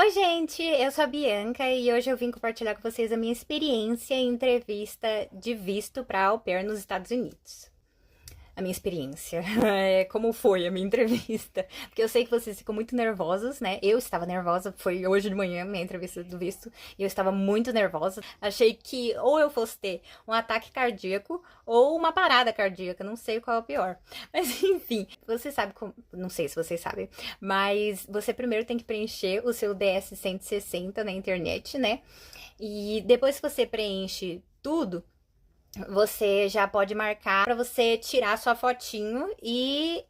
Oi, gente, eu sou a Bianca e hoje eu vim compartilhar com vocês a minha experiência em entrevista de visto para au pair nos Estados Unidos. A minha experiência, como foi a minha entrevista. Porque eu sei que vocês ficam muito nervosos, né? Eu estava nervosa, foi hoje de manhã minha entrevista do visto, e eu estava muito nervosa. Achei que ou eu fosse ter um ataque cardíaco ou uma parada cardíaca, não sei qual é o pior. Mas enfim, você sabe como, não sei se vocês sabem, mas você primeiro tem que preencher o seu DS-160 na internet, né? E depois que você preenche tudo, você já pode marcar para você tirar sua fotinho e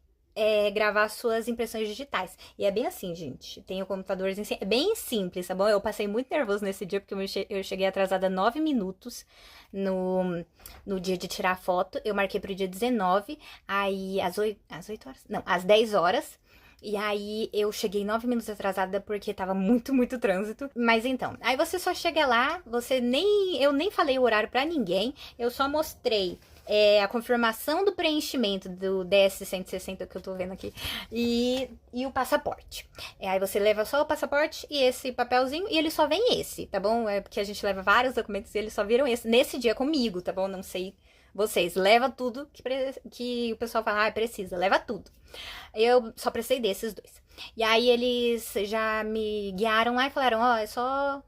gravar suas impressões digitais. E é bem assim, gente. Tem o computadorzinho assim, é bem simples, tá bom? Eu passei muito nervoso nesse dia, porque eu cheguei atrasada 9 minutos no dia de tirar a foto. Eu marquei pro dia 19, aí às 8 horas? Não, às 10 horas. E aí eu cheguei 9 minutos atrasada porque tava muito trânsito. Mas então, aí você só chega lá, eu nem falei o horário pra ninguém, eu só mostrei a confirmação do preenchimento do DS-160 que eu tô vendo aqui e o passaporte. Aí você leva só o passaporte e esse papelzinho e ele só vem esse, tá bom? É porque a gente leva vários documentos e eles só viram esse nesse dia comigo, tá bom? Não sei vocês, leva tudo que o pessoal fala, precisa, leva tudo. Eu só precisei desses dois. E aí eles já me guiaram lá e falaram, é só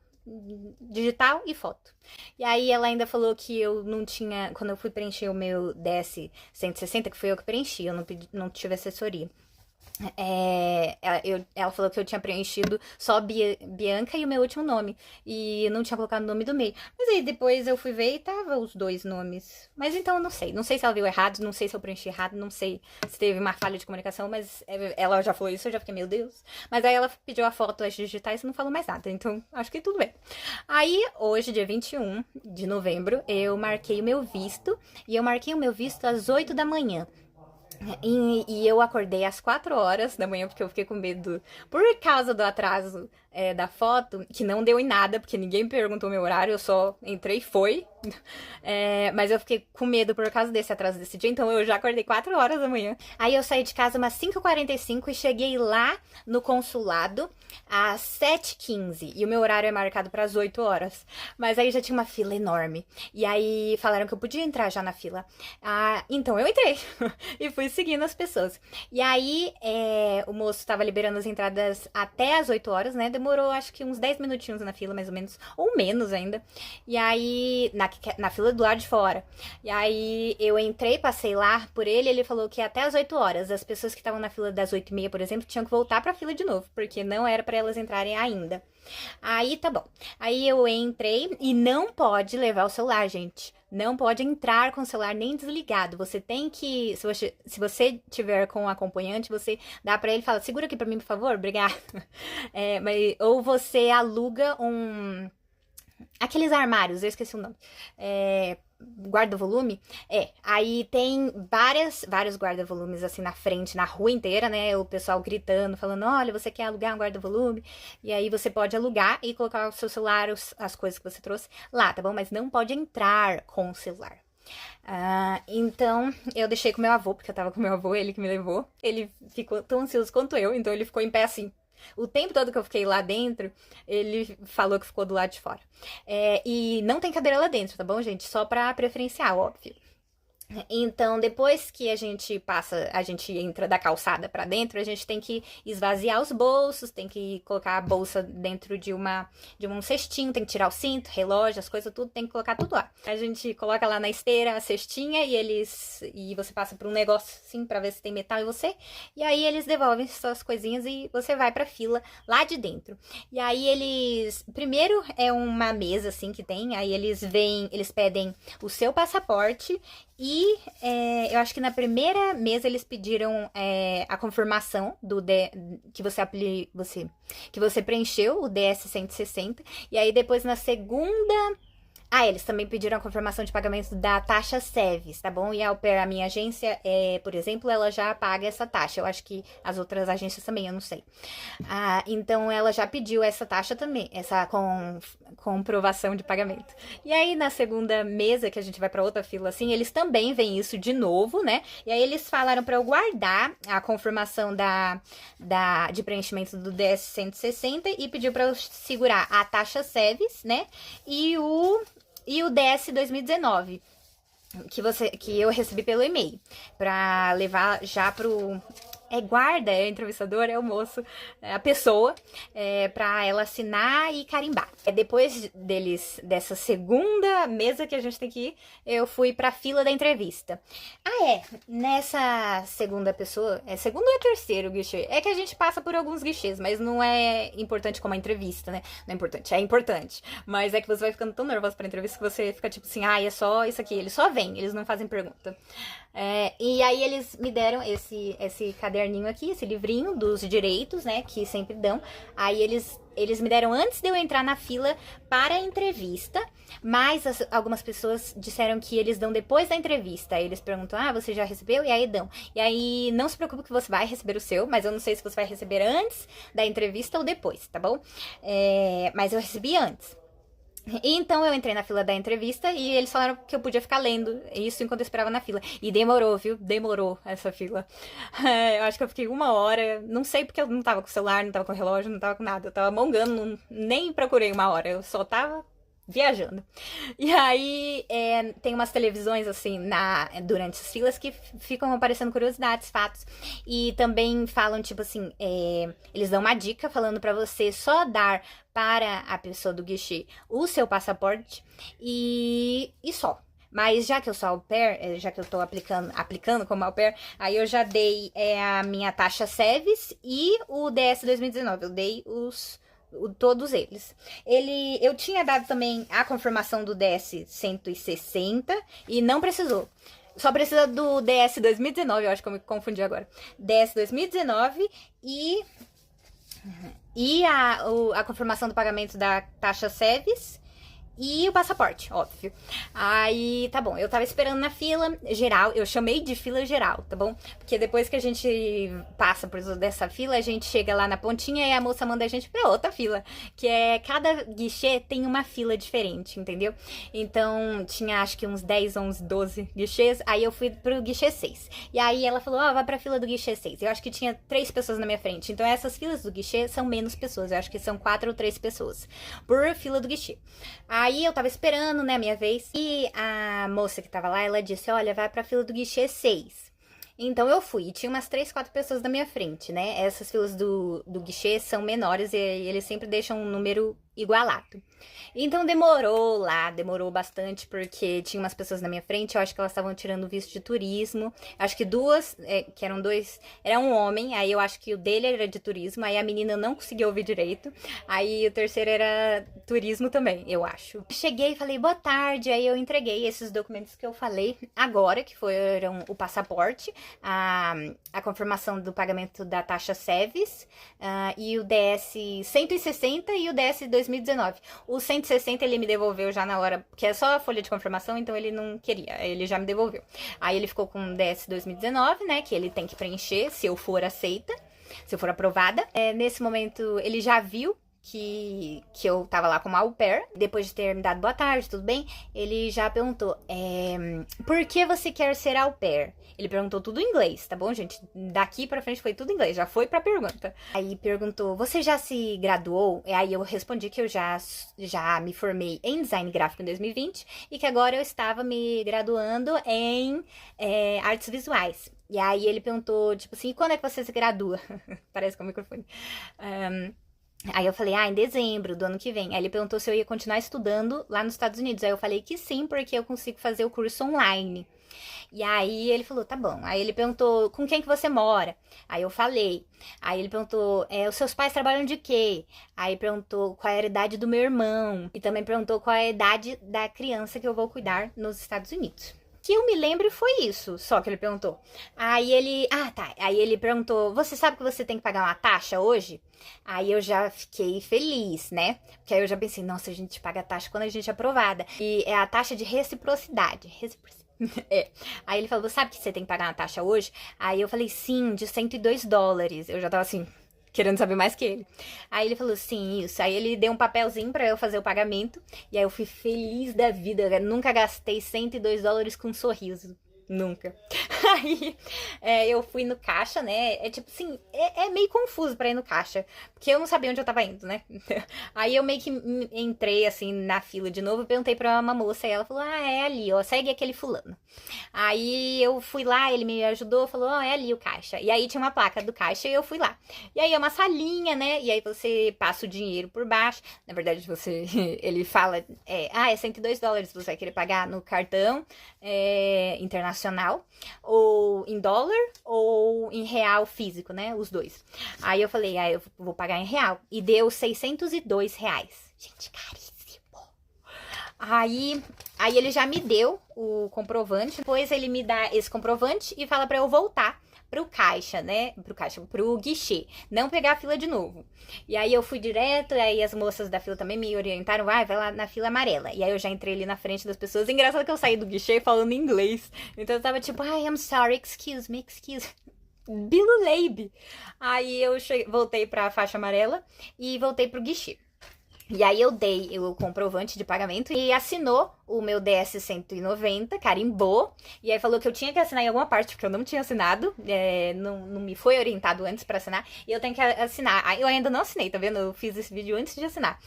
digital e foto. E aí ela ainda falou que eu não tinha, quando eu fui preencher o meu DS-160, que foi eu que preenchi, eu não tive assessoria. Ela falou que eu tinha preenchido só Bianca e o meu último nome. E não tinha colocado o nome do meio. Mas aí depois eu fui ver e tava os dois nomes. Mas então eu não sei. Não sei se ela viu errado, não sei se eu preenchi errado, não sei se teve uma falha de comunicação, mas ela já falou isso, eu já fiquei, meu Deus. Mas aí ela pediu a foto, as digitais e não falou mais nada. Então acho que tudo bem. Aí, hoje, dia 21 de novembro, eu marquei o meu visto. E eu marquei o meu visto às 8 da manhã. E eu acordei às 4 horas da manhã, porque eu fiquei com medo, por causa do atraso da foto, que não deu em nada, porque ninguém perguntou meu horário, eu só entrei e foi. Mas eu fiquei com medo por causa desse atraso desse dia, então eu já acordei 4 horas da manhã. Aí eu saí de casa umas 5h45 e cheguei lá no consulado às 7h15. E o meu horário é marcado para as 8 horas. Mas aí já tinha uma fila enorme. E aí falaram que eu podia entrar já na fila. Então eu entrei e fui seguindo as pessoas. E aí o moço estava liberando as entradas até as 8 horas, né? Demorou acho que uns 10 minutinhos na fila, mais ou menos. Ou menos ainda. E aí, na fila do lado de fora. E aí eu entrei, passei lá por ele falou que até as 8 horas. As pessoas que estavam na fila das 8h30, por exemplo, tinham que voltar pra fila de novo, porque não era pra elas entrarem ainda. Aí tá bom. Aí eu entrei e não pode levar o celular, gente. Não pode entrar com o celular nem desligado. Você tem que, se você tiver com um acompanhante, você dá pra ele e fala, segura aqui pra mim, por favor, obrigada. Ou você aluga aqueles armários, eu esqueci o nome. Guarda-volume? Aí tem vários guarda-volumes assim na frente, na rua inteira, né? O pessoal gritando, falando, olha, você quer alugar um guarda-volume? E aí você pode alugar e colocar o seu celular, as coisas que você trouxe lá, tá bom? Mas não pode entrar com o celular. Então eu deixei com meu avô, porque eu tava com meu avô, ele que me levou. Ele ficou tão ansioso quanto eu, então ele ficou em pé assim. O tempo todo que eu fiquei lá dentro, ele falou que ficou do lado de fora. E não tem cadeira lá dentro, tá bom, gente? Só pra preferencial, óbvio. Então, depois que a gente entra da calçada pra dentro, a gente tem que esvaziar os bolsos, tem que colocar a bolsa dentro de um cestinho, tem que tirar o cinto, relógio, as coisas, tudo, tem que colocar tudo lá. A gente coloca lá na esteira a cestinha e você passa por um negócio assim pra ver se tem metal em você, e aí eles devolvem suas coisinhas e você vai pra fila lá de dentro. E aí primeiro é uma mesa assim que tem, aí eles pedem o seu passaporte. E eu acho que na primeira mesa eles pediram a confirmação que você preencheu o DS-160. E aí depois na segunda... Ah, eles também pediram a confirmação de pagamento da taxa SEVES, tá bom? E a minha agência, por exemplo, ela já paga essa taxa. Eu acho que as outras agências também, eu não sei. Então ela já pediu essa taxa também, essa comprovação de pagamento. E aí na segunda mesa, que a gente vai pra outra fila assim, eles também veem isso de novo, né? E aí eles falaram pra eu guardar a confirmação de preenchimento do DS 160 e pediu pra eu segurar a taxa SEVES, né? E o DS 2019, que eu recebi pelo e-mail, pra levar já pro guarda, é entrevistador, é o moço, é a pessoa, pra ela assinar e carimbar. Depois dessa segunda mesa que a gente tem que ir, eu fui pra fila da entrevista. Nessa segunda pessoa, segundo ou terceiro guichê? É que a gente passa por alguns guichês, mas não é importante como a entrevista, né? Não é importante, mas é que você vai ficando tão nervoso pra entrevista que você fica tipo assim, é só isso aqui, eles só vêm, eles não fazem pergunta. E aí eles me deram esse caderninho aqui, esse livrinho dos direitos, né, que sempre dão. Aí eles me deram antes de eu entrar na fila para a entrevista, mas algumas pessoas disseram que eles dão depois da entrevista. Aí eles perguntam, você já recebeu? E aí dão. E aí não se preocupe que você vai receber o seu, mas eu não sei se você vai receber antes da entrevista ou depois, tá bom? Mas eu recebi antes. Então eu entrei na fila da entrevista e eles falaram que eu podia ficar lendo isso enquanto eu esperava na fila. E demorou, viu? Demorou essa fila. Eu acho que eu fiquei 1 hora, não sei porque eu não tava com o celular, não tava com o relógio, não tava com nada. Eu tava mongando, nem procurei 1 hora, eu só tava viajando. E aí tem umas televisões assim durante as filas que ficam aparecendo curiosidades, fatos. E também falam tipo assim, eles dão uma dica falando pra você só dar para a pessoa do guichê o seu passaporte e só. Mas já que eu sou au pair, já que eu tô aplicando como au pair, aí eu já dei a minha taxa SEVES e o DS 2019. Eu dei todos eles. Eu tinha dado também a confirmação do DS 160 e não precisou. Só precisa do DS 2019, eu acho que eu me confundi agora. DS 2019 e a confirmação do pagamento da taxa SEVES e o passaporte, óbvio. Aí, tá bom, eu tava esperando na fila geral, eu chamei de fila geral, tá bom? Porque depois que a gente passa por dessa fila, a gente chega lá na pontinha e a moça manda a gente pra outra fila, que cada guichê tem uma fila diferente, entendeu? Então, tinha acho que uns 10, 11, 12 guichês, aí eu fui pro guichê 6. E aí ela falou, vai pra fila do guichê 6. Eu acho que tinha 3 pessoas na minha frente, então essas filas do guichê são menos pessoas, eu acho que são 4 ou 3 pessoas por fila do guichê. Aí eu tava esperando, né, a minha vez. E a moça que tava lá, ela disse, olha, vai pra fila do guichê 6. Então eu fui, e tinha umas 3, 4 pessoas na minha frente, né? Essas filas do guichê são menores e eles sempre deixam um número igualado. Então demorou bastante, porque tinha umas pessoas na minha frente, eu acho que elas estavam tirando visto de turismo. Acho que duas, que eram dois, era um homem, aí eu acho que o dele era de turismo, aí a menina não conseguia ouvir direito, aí o terceiro era turismo também, eu acho. Cheguei e falei, boa tarde, aí eu entreguei esses documentos que eu falei agora, que foram o passaporte, a confirmação do pagamento da taxa SEVES, e o DS 160 e o DS 2019. O 160 ele me devolveu já na hora, porque é só a folha de confirmação, então ele não queria, ele já me devolveu. Aí ele ficou com o DS 2019, né, que ele tem que preencher se eu for aceita, se eu for aprovada. Nesse momento ele já viu que eu tava lá como au pair. Depois de ter me dado boa tarde, tudo bem? Ele já perguntou, por que você quer ser au pair? Ele perguntou tudo em inglês, tá bom, gente? Daqui pra frente foi tudo em inglês, já foi pra pergunta. Aí perguntou, você já se graduou? E aí eu respondi que eu já me formei em design gráfico em 2020 e que agora eu estava me graduando em artes visuais. E aí ele perguntou, tipo assim, quando é que você se gradua? Parece com o microfone. Aí eu falei, em dezembro do ano que vem. Aí ele perguntou se eu ia continuar estudando lá nos Estados Unidos. Aí eu falei que sim, porque eu consigo fazer o curso online. E aí ele falou, tá bom. Aí ele perguntou, com quem que você mora? Aí eu falei. Aí ele perguntou, os seus pais trabalham de quê? Aí perguntou qual era a idade do meu irmão. E também perguntou qual é a idade da criança que eu vou cuidar nos Estados Unidos. Que eu me lembro foi isso, só que ele perguntou. Aí ele, tá. Aí ele perguntou, você sabe que você tem que pagar uma taxa hoje? Aí eu já fiquei feliz, né? Porque aí eu já pensei, nossa, a gente paga a taxa quando a gente é aprovada. E é a taxa de reciprocidade. É. Aí ele falou, sabe que você tem que pagar uma taxa hoje? Aí eu falei, sim, de US$ 102. Eu já tava assim, querendo saber mais que ele. Aí ele falou, sim, isso. Aí ele deu um papelzinho pra eu fazer o pagamento. E aí eu fui feliz da vida. Eu nunca gastei US$ 102 com um sorriso. Nunca. Aí eu fui no caixa, né? É tipo assim, é meio confuso pra ir no caixa. Porque eu não sabia onde eu tava indo, né? Aí eu meio que entrei assim na fila de novo e perguntei pra uma moça. E ela falou: ah, é ali, ó, segue aquele fulano. Aí eu fui lá, ele me ajudou, falou: ó, é ali o caixa. E aí tinha uma placa do caixa e eu fui lá. E aí é uma salinha, né? E aí você passa o dinheiro por baixo. Na verdade, você. Ele fala: é US$ 102. Você vai querer pagar no cartão internacional, ou em dólar, ou em real físico, né? Os dois. Aí eu falei, eu vou pagar em real. E deu R$ 602. Gente, caríssimo. Aí ele já me deu o comprovante. Depois ele me dá esse comprovante e fala pra eu voltar pro caixa, né? Pro guichê. Não pegar a fila de novo. E aí eu fui direto, aí as moças da fila também me orientaram, vai lá na fila amarela. E aí eu já entrei ali na frente das pessoas. Engraçado que eu saí do guichê falando inglês. Então eu tava tipo, I'm sorry, excuse me. Biluleibe. Aí eu voltei pra faixa amarela e voltei pro guichê. E aí eu dei o comprovante de pagamento e assinou o meu DS-190, carimbou. E aí falou que eu tinha que assinar em alguma parte, porque eu não tinha assinado. Não me foi orientado antes pra assinar. E eu tenho que assinar. Eu ainda não assinei, tá vendo? Eu fiz esse vídeo antes de assinar.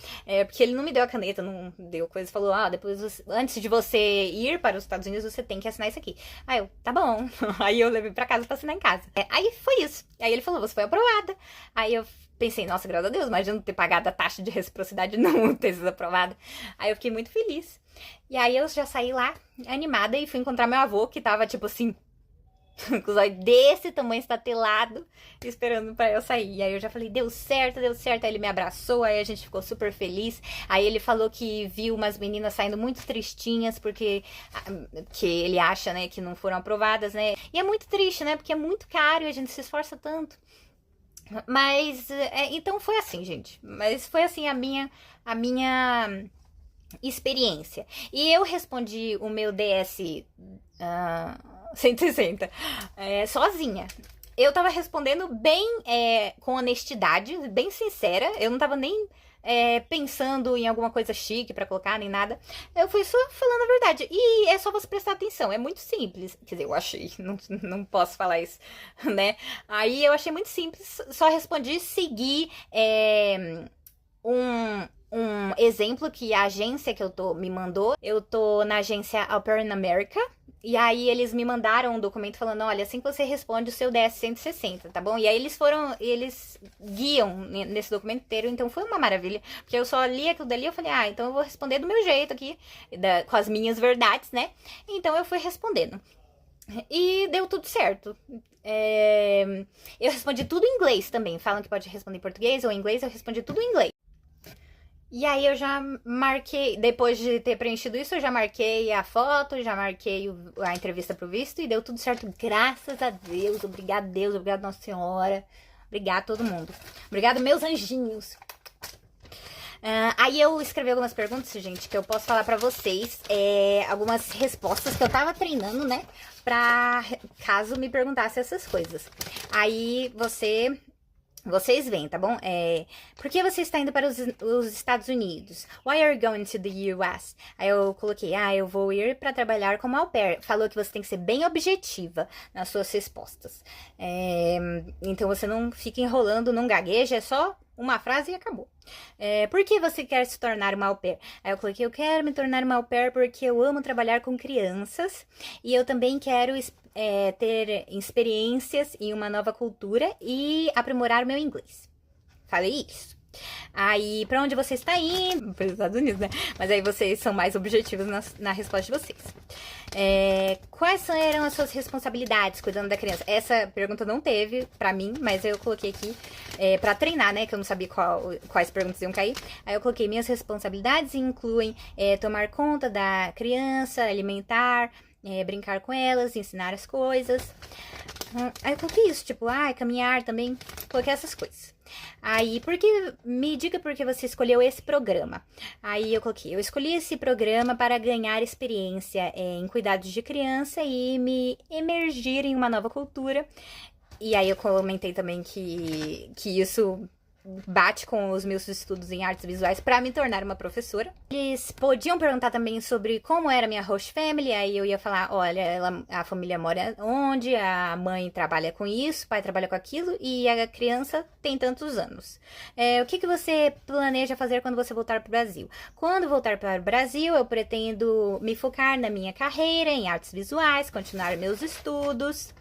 Porque ele não me deu a caneta, não deu coisa. Falou, depois, antes de você ir para os Estados Unidos, você tem que assinar isso aqui. Aí eu, tá bom. Aí eu levei pra casa pra assinar em casa. Aí foi isso. Aí ele falou, você foi aprovada. Aí eu pensei, nossa, graças a Deus, imagina não ter pagado a taxa de reciprocidade e não ter sido aprovada. Aí eu fiquei muito feliz. E aí eu já saí lá, animada, e fui encontrar meu avô, que tava, tipo assim, com os olhos desse tamanho, estatelado, esperando pra eu sair. E aí eu já falei, deu certo. Aí ele me abraçou, aí a gente ficou super feliz. Aí ele falou que viu umas meninas saindo muito tristinhas, porque que ele acha, né, que não foram aprovadas, né. E é muito triste, né, porque é muito caro e a gente se esforça tanto. Mas, então foi assim, gente. Mas foi assim a minha experiência. E eu respondi o meu DS 160 sozinha. Eu tava respondendo bem com honestidade, bem sincera. Eu não tava nem pensando em alguma coisa chique pra colocar, nem nada. Eu fui só falando a verdade. E é só você prestar atenção. É muito simples. Quer dizer, eu achei. Não posso falar isso, né? Aí eu achei muito simples. Só respondi, segui um exemplo que a agência que eu tô me mandou. Eu tô na agência Au Pair in America. E aí eles me mandaram um documento falando, olha, assim que você responde o seu DS-160, tá bom? E aí eles guiam nesse documento inteiro, então foi uma maravilha. Porque eu só li aquilo dali e eu falei, então eu vou responder do meu jeito aqui, com as minhas verdades, né? Então eu fui respondendo. E deu tudo certo. Eu respondi tudo em inglês também. Falam que pode responder em português ou em inglês, eu respondi tudo em inglês. E aí eu já marquei, depois de ter preenchido isso, eu já marquei a foto, já marquei a entrevista pro visto e deu tudo certo, graças a Deus. Obrigado, Deus, obrigado, Nossa Senhora. Obrigado a todo mundo. Obrigado, meus anjinhos. Aí eu escrevi algumas perguntas, gente, que eu posso falar pra vocês. Algumas respostas que eu tava treinando, né? Pra caso me perguntasse essas coisas. Aí vocês veem, tá bom? Por que você está indo para os Estados Unidos? Why are you going to the US? Aí eu coloquei, eu vou ir para trabalhar como au pair. Falou que você tem que ser bem objetiva nas suas respostas. Então você não fica enrolando, não gagueja, é só uma frase e acabou. Por que você quer se tornar uma au pair? Aí eu coloquei, eu quero me tornar uma au pair porque eu amo trabalhar com crianças e eu também quero ter experiências em uma nova cultura e aprimorar meu inglês. Falei isso. Aí, pra onde você está indo? Para os Estados Unidos, né? Mas aí vocês são mais objetivos na resposta de vocês. Quais eram as suas responsabilidades cuidando da criança? Essa pergunta não teve pra mim, mas eu coloquei aqui pra treinar, né? Que eu não sabia quais perguntas iam cair. Aí eu coloquei, minhas responsabilidades incluem tomar conta da criança, alimentar, brincar com elas, ensinar as coisas. Aí eu coloquei isso, tipo, caminhar também, coloquei essas coisas. Aí, me diga por que você escolheu esse programa. Aí eu coloquei, eu escolhi esse programa para ganhar experiência em cuidados de criança e me emergir em uma nova cultura. E aí eu comentei também que isso bate com os meus estudos em artes visuais para me tornar uma professora. Eles podiam perguntar também sobre como era a minha host family, aí eu ia falar, olha, a família mora onde, a mãe trabalha com isso, o pai trabalha com aquilo e a criança tem tantos anos. O que você planeja fazer quando você voltar para o Brasil? Quando voltar para o Brasil, eu pretendo me focar na minha carreira em artes visuais, continuar meus estudos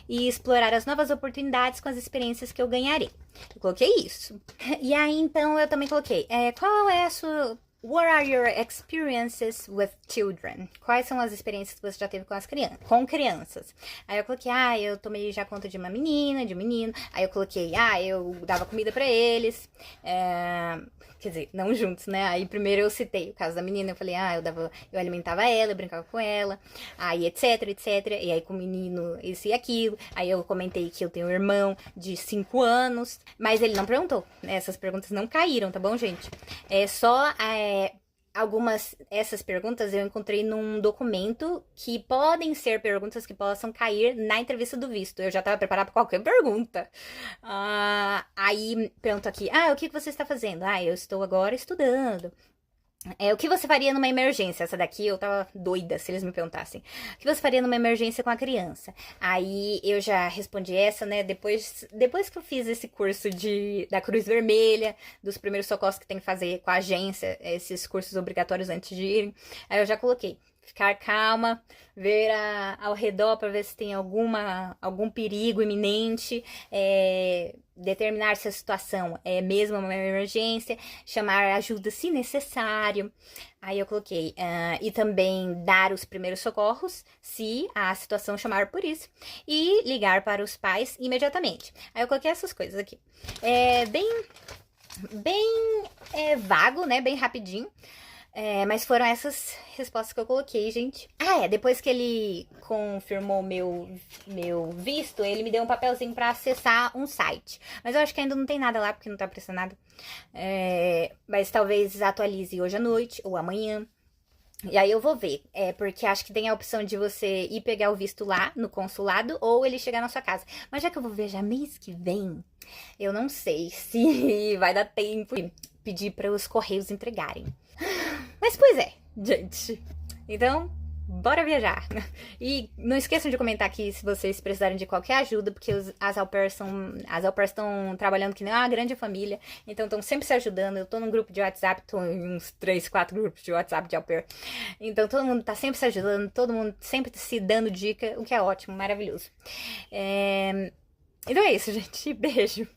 e explorar as novas oportunidades com as experiências que eu ganharei. Eu coloquei isso. E aí, então, eu também coloquei, qual é a sua... What are your experiences with children? Quais são as experiências que você já teve com crianças? Aí eu coloquei, eu tomei já conta de uma menina, de um menino. Aí eu coloquei, eu dava comida pra eles. Quer dizer, não juntos, né? Aí primeiro eu citei o caso da menina, eu falei, eu alimentava ela, eu brincava com ela, aí etc, etc. E aí com o menino, isso e aquilo. Aí eu comentei que eu tenho um irmão de 5 anos, mas ele não perguntou, né? Essas perguntas não caíram, tá bom, gente? Essas perguntas eu encontrei num documento que podem ser perguntas que possam cair na entrevista do visto. Eu já estava preparada para qualquer pergunta. Aí pergunto aqui, o que você está fazendo? Eu estou agora estudando. O que você faria numa emergência? Essa daqui eu tava doida se eles me perguntassem. O que você faria numa emergência com a criança? Aí eu já respondi essa, né? Depois que eu fiz esse curso da Cruz Vermelha, dos primeiros socorros que tem que fazer com a agência, esses cursos obrigatórios antes de irem, aí eu já coloquei. Ficar calma, ver ao redor para ver se tem algum perigo iminente, determinar se a situação é mesmo uma emergência, chamar ajuda se necessário. Aí eu coloquei, e também dar os primeiros socorros se a situação chamar por isso, e ligar para os pais imediatamente. Aí eu coloquei essas coisas aqui. Bem vago, né? Bem rapidinho. Mas foram essas respostas que eu coloquei, gente. Depois que ele confirmou meu visto, ele me deu um papelzinho pra acessar um site. Mas eu acho que ainda não tem nada lá, porque não tá aparecendo nada. Mas talvez atualize hoje à noite ou amanhã. E aí eu vou ver, porque acho que tem a opção de você ir pegar o visto lá no consulado ou ele chegar na sua casa. Mas já que eu vou viajar mês que vem, eu não sei se vai dar tempo de pedir para os correios entregarem. Mas pois gente. Então, bora viajar. E não esqueçam de comentar aqui se vocês precisarem de qualquer ajuda, porque as au pairs estão trabalhando que nem uma grande família, então estão sempre se ajudando. Eu tô num grupo de WhatsApp, tô em uns 3, 4 grupos de WhatsApp de au pair. Então todo mundo tá sempre se ajudando, todo mundo sempre se dando dica, o que é ótimo, maravilhoso. Então é isso, gente. Beijo.